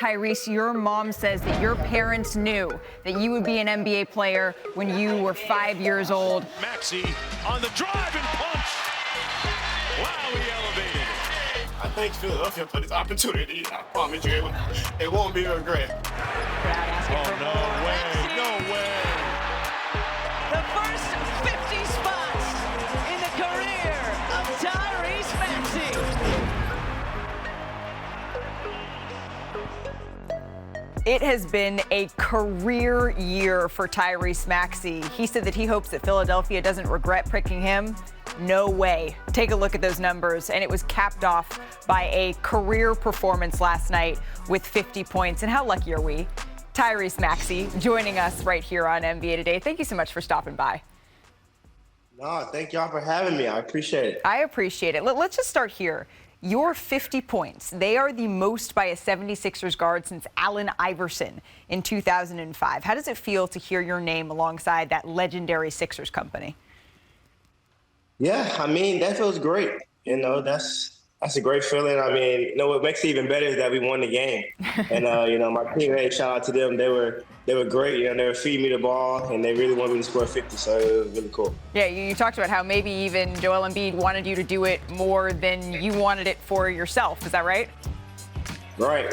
Tyrese, your mom says that your parents knew that you would be an NBA player when you were 5 years old. Maxey on the drive and punch. Wow, he elevated. I thank Philadelphia for this opportunity. I promise you, it won't be a regret. Oh, no way, no way. The first 50 spots in the career of Tyrese Maxey. It has been a career year for Tyrese Maxey. He said that he hopes that Philadelphia doesn't regret picking him. No way. Take a look at those numbers, and it was capped off by a career performance last night with 50 points. And how lucky are we? Tyrese Maxey joining us right here on NBA Today. Thank you so much for stopping by. No, thank y'all for having me. I appreciate it. I appreciate it. Let's just start here. Your 50 points, they are the most by a 76ers guard since Allen Iverson in 2005. How does it feel to hear your name alongside that legendary Sixers company? Yeah, I mean, that feels great. You know, that's a great feeling. I mean, you know, what makes it even better is that we won the game. And, you know, my teammates, shout out to them. They were great. You know, they were feeding me the ball, and they really wanted me to score 50, so it was really cool. Yeah, you talked about how maybe even Joel Embiid wanted you to do it more than you wanted it for yourself. Is that right? Right.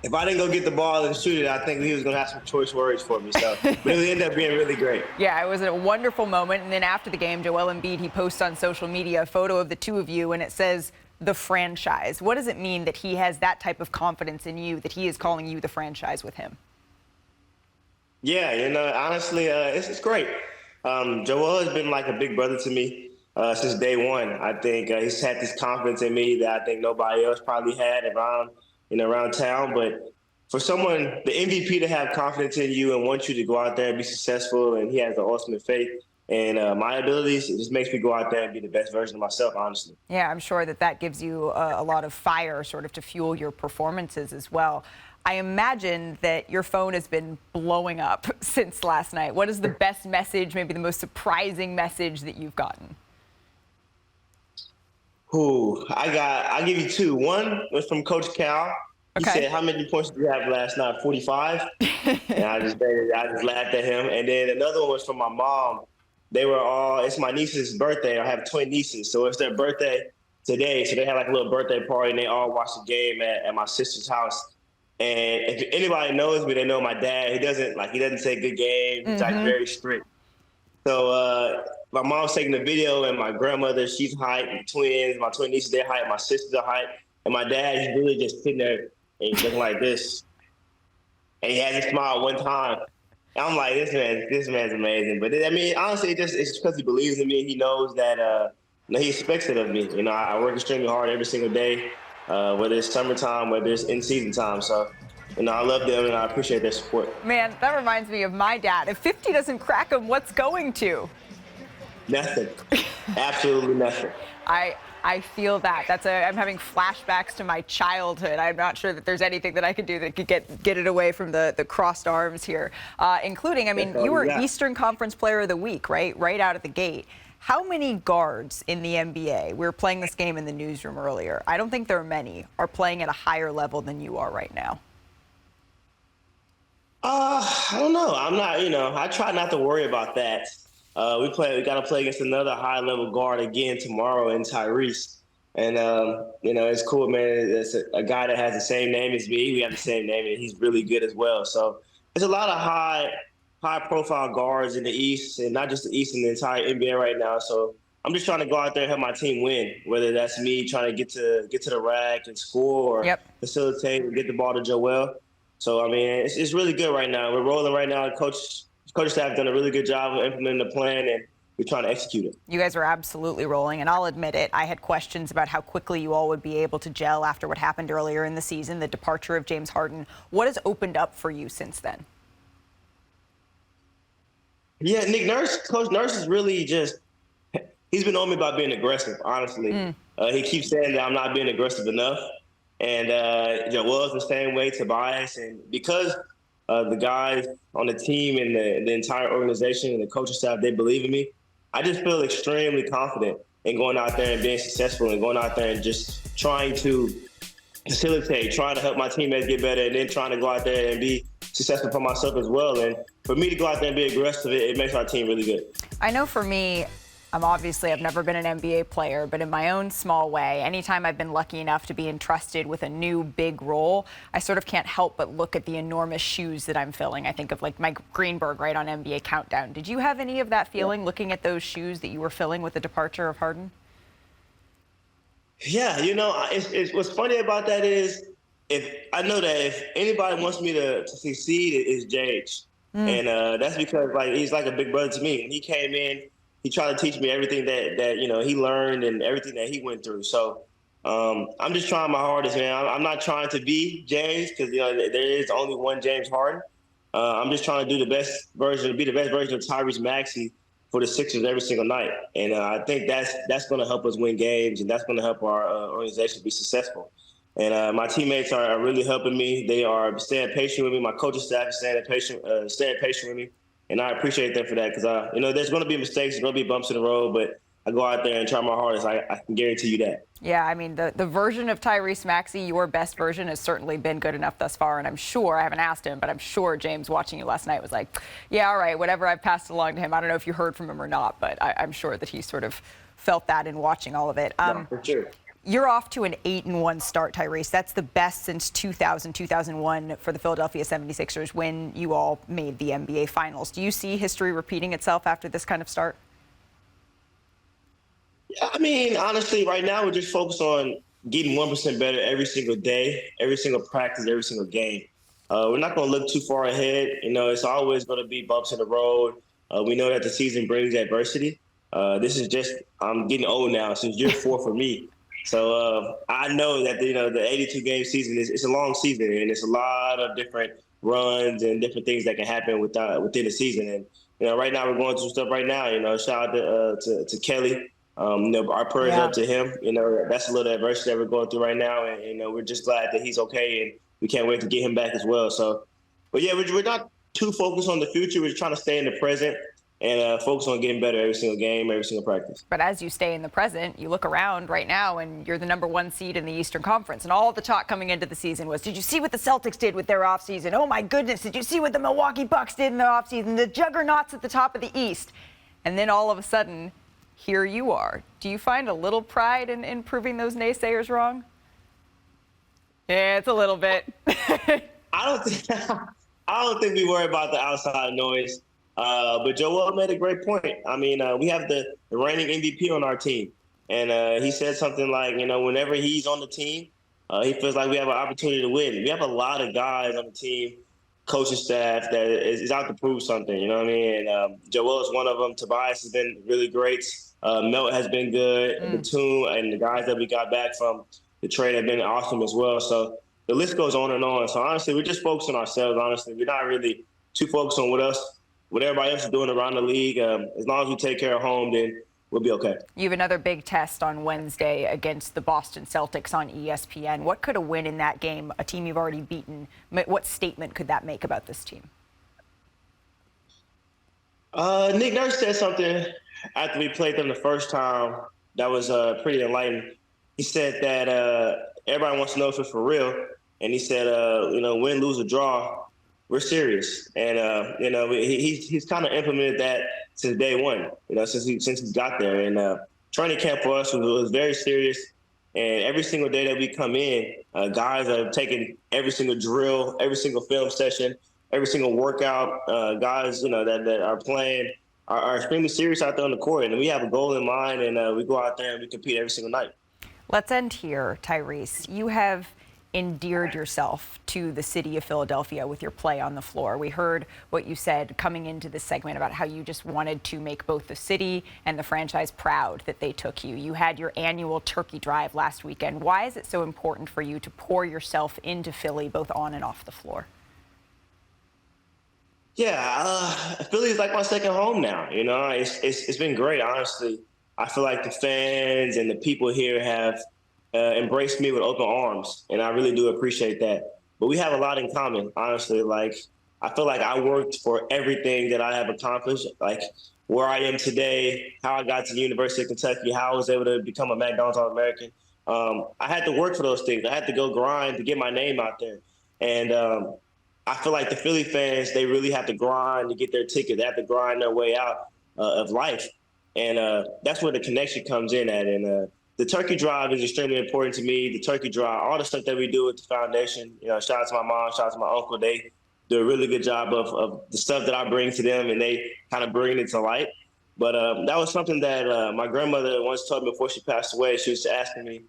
If I didn't go get the ball and shoot it, I think he was going to have some choice words for me. So, but it ended up being really great. Yeah, it was a wonderful moment. And then after the game, Joel Embiid, he posts on social media a photo of the two of you, and it says, the franchise. What does it mean that he has that type of confidence in you, that he is calling you the franchise with him? Yeah, you know, honestly, it's great. Joel has been like a big brother to me since day one. I think he's had this confidence in me that I think nobody else probably had around town. But for someone, the MVP, to have confidence in you and want you to go out there and be successful, and he has the ultimate faith in my abilities, it just makes me go out there and be the best version of myself, honestly. Yeah, I'm sure that gives you a lot of fire sort of to fuel your performances as well. I imagine that your phone has been blowing up since last night. What is the best message, maybe the most surprising message that you've gotten? I'll give you two. One was from Coach Cal. He said, how many points did you have last night? 45? And I just laughed at him. And then another one was from my mom. It's my niece's birthday. I have twin nieces, so it's their birthday today. So they had like a little birthday party, and they all watched the game at my sister's house. And if anybody knows me, they know my dad. He doesn't say good game. He's like very strict. So my mom's taking the video, and my grandmother, she's hype. My twin nieces, they're hype. My sisters are hype. And my dad, he's really just sitting there and he's looking like this. And he hasn't smiled one time. And I'm like, this man's amazing. But I mean, honestly, it's because he believes in me. He knows that he expects it of me. You know, I work extremely hard every single day. Whether it's summertime, whether it's in-season time. So, you know, I love them, and I appreciate their support. Man, that reminds me of my dad. If 50 doesn't crack him, what's going to? Nothing. Absolutely nothing. I feel that. I'm having flashbacks to my childhood. I'm not sure that there's anything that I could do that could get it away from the crossed arms here, including, I mean, you were Eastern Conference Player of the Week, right out of the gate. How many guards in the NBA, we were playing this game in the newsroom earlier, I don't think there are many, are playing at a higher level than you are right now? I don't know. I'm not, I try not to worry about that. We got to play against another high-level guard again tomorrow in Tyrese. And, it's cool, man. It's a guy that has the same name as me. We have the same name, and he's really good as well. So there's a lot of high-profile guards in the East, and not just the East, in the entire NBA right now. So I'm just trying to go out there and help my team win, whether that's me trying to get to the rack and score or facilitate and get the ball to Joel. So, I mean, it's really good right now. We're rolling right now. Coach staff done a really good job of implementing the plan, and we're trying to execute it. You guys are absolutely rolling, and I'll admit it. I had questions about how quickly you all would be able to gel after what happened earlier in the season, the departure of James Harden. What has opened up for you since then? Yeah, Coach Nurse is really he's been on me about being aggressive, honestly. He keeps saying that I'm not being aggressive enough. And Joel's the same way, Tobias. And because the guys on the team and the entire organization and the coaching staff, they believe in me, I just feel extremely confident in going out there and being successful and going out there and just trying to facilitate, trying to help my teammates get better, and then trying to go out there and be successful for myself as well. And for me to go out there and be aggressive, it makes our team really good. I know for me, I've never been an NBA player, but in my own small way, anytime I've been lucky enough to be entrusted with a new big role, I sort of can't help but look at the enormous shoes that I'm filling. I think of like Mike Greenberg, right, on NBA Countdown. Did you have any of that feeling looking at those shoes that you were filling with the departure of Harden? Yeah, it's what's funny about that is I know that if anybody wants me to succeed, it's JH. And that's because he's like a big brother to me. When he came in, he tried to teach me everything that he learned and everything that he went through. So I'm just trying my hardest, man. I'm not trying to be James because there is only one James Harden. I'm just trying to be the best version of Tyrese Maxey for the Sixers every single night. And I think that's going to help us win games, and that's going to help our organization be successful. And my teammates are really helping me. They are staying patient with me. My coaching staff is staying patient with me. And I appreciate them for that because, there's going to be mistakes. There's going to be bumps in the road, but I go out there and try my hardest. I can guarantee you that. Yeah, I mean, the version of Tyrese Maxey, your best version, has certainly been good enough thus far. And I'm sure, I haven't asked him, but I'm sure James watching you last night was like, yeah, all right, whatever I've passed along to him. I don't know if you heard from him or not, but I'm sure that he sort of felt that in watching all of it. No, for sure. You're off to an 8-1 start, Tyrese. That's the best since 2000-2001 for the Philadelphia 76ers when you all made the NBA Finals. Do you see history repeating itself after this kind of start? Yeah, I mean, honestly, right now we're just focused on getting 1% better every single day, every single practice, every single game. We're not going to look too far ahead. It's always going to be bumps in the road. We know that the season brings adversity. This is just, I'm getting old now, since year 4 for me. So I know that the 82-game season it's a long season, and it's a lot of different runs and different things that can happen within the season. And right now we're going through stuff right now. Shout out to Kelly. Our prayers up to him. That's a little adversity that we're going through right now, and we're just glad that he's okay, and we can't wait to get him back as well. So, but yeah, we're not too focused on the future. We're trying to stay in the present and focus on getting better every single game, every single practice. But as you stay in the present, you look around right now and you're the #1 seed in the Eastern Conference. And all the talk coming into the season was, did you see what the Celtics did with their offseason? Oh, my goodness, did you see what the Milwaukee Bucks did in their offseason? The juggernauts at the top of the East. And then all of a sudden, here you are. Do you find a little pride in proving those naysayers wrong? Yeah, it's a little bit. I don't think we worry about the outside noise. But Joel made a great point. I mean, we have the reigning MVP on our team. And he said something like, whenever he's on the team, he feels like we have an opportunity to win. We have a lot of guys on the team, coaching staff, that is out to prove something, you know what I mean? And Joel is one of them. Tobias has been really great. Melt has been good. Batum and the guys that we got back from the trade have been awesome as well. So the list goes on and on. So honestly, we're just focused on ourselves, honestly. We're not really too focused on what everybody else is doing around the league. As long as we take care of home, then we'll be okay. You have another big test on Wednesday against the Boston Celtics on ESPN. What could a win in that game, a team you've already beaten, what statement could that make about this team? Nick Nurse said something after we played them the first time that was pretty enlightening. He said that everybody wants to know if it's for real. And he said, win, lose, or draw, we're serious. And, he's kind of implemented that since day one, since he got there. And training camp for us was very serious. And every single day that we come in, guys are taking every single drill, every single film session, every single workout. Guys, that are playing are extremely serious out there on the court. And we have a goal in mind, and we go out there and we compete every single night. Let's end here, Tyrese. You have endeared yourself to the city of Philadelphia with your play on the floor. We heard what you said coming into this segment about how you just wanted to make both the city and the franchise proud that they took you. You had your annual turkey drive last weekend. Why is it so important for you to pour yourself into Philly, both on and off the floor? Yeah, Philly is like my second home now. It's been great, honestly. I feel like the fans and the people here have embraced me with open arms, and I really do appreciate that. But we have a lot in common, honestly. Like, I feel like I worked for everything that I have accomplished, like where I am today, how I got to the University of Kentucky, how I was able to become a McDonald's All-American. I had to work for those things. I had to go grind to get my name out there. And I feel like the Philly fans, they really have to grind to get their ticket. They have to grind their way out of life. And that's where the connection comes in at. And the turkey drive is extremely important to me. The turkey drive, all the stuff that we do at the foundation, shout out to my mom, shout out to my uncle. They do a really good job of the stuff that I bring to them, and they kind of bring it to light. But that was something that my grandmother once told me before she passed away. She was asking me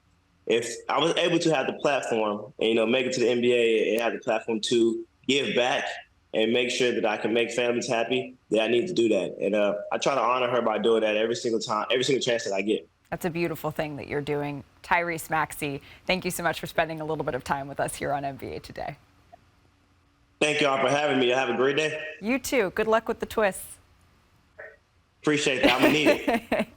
if I was able to have the platform and, make it to the NBA and have the platform to give back and make sure that I can make families happy, that I need to do that. And I try to honor her by doing that every single time, every single chance that I get. That's a beautiful thing that you're doing. Tyrese Maxey, thank you so much for spending a little bit of time with us here on NBA Today. Thank you all for having me. Have a great day. You too. Good luck with the twists. Appreciate that. I'm going to need it.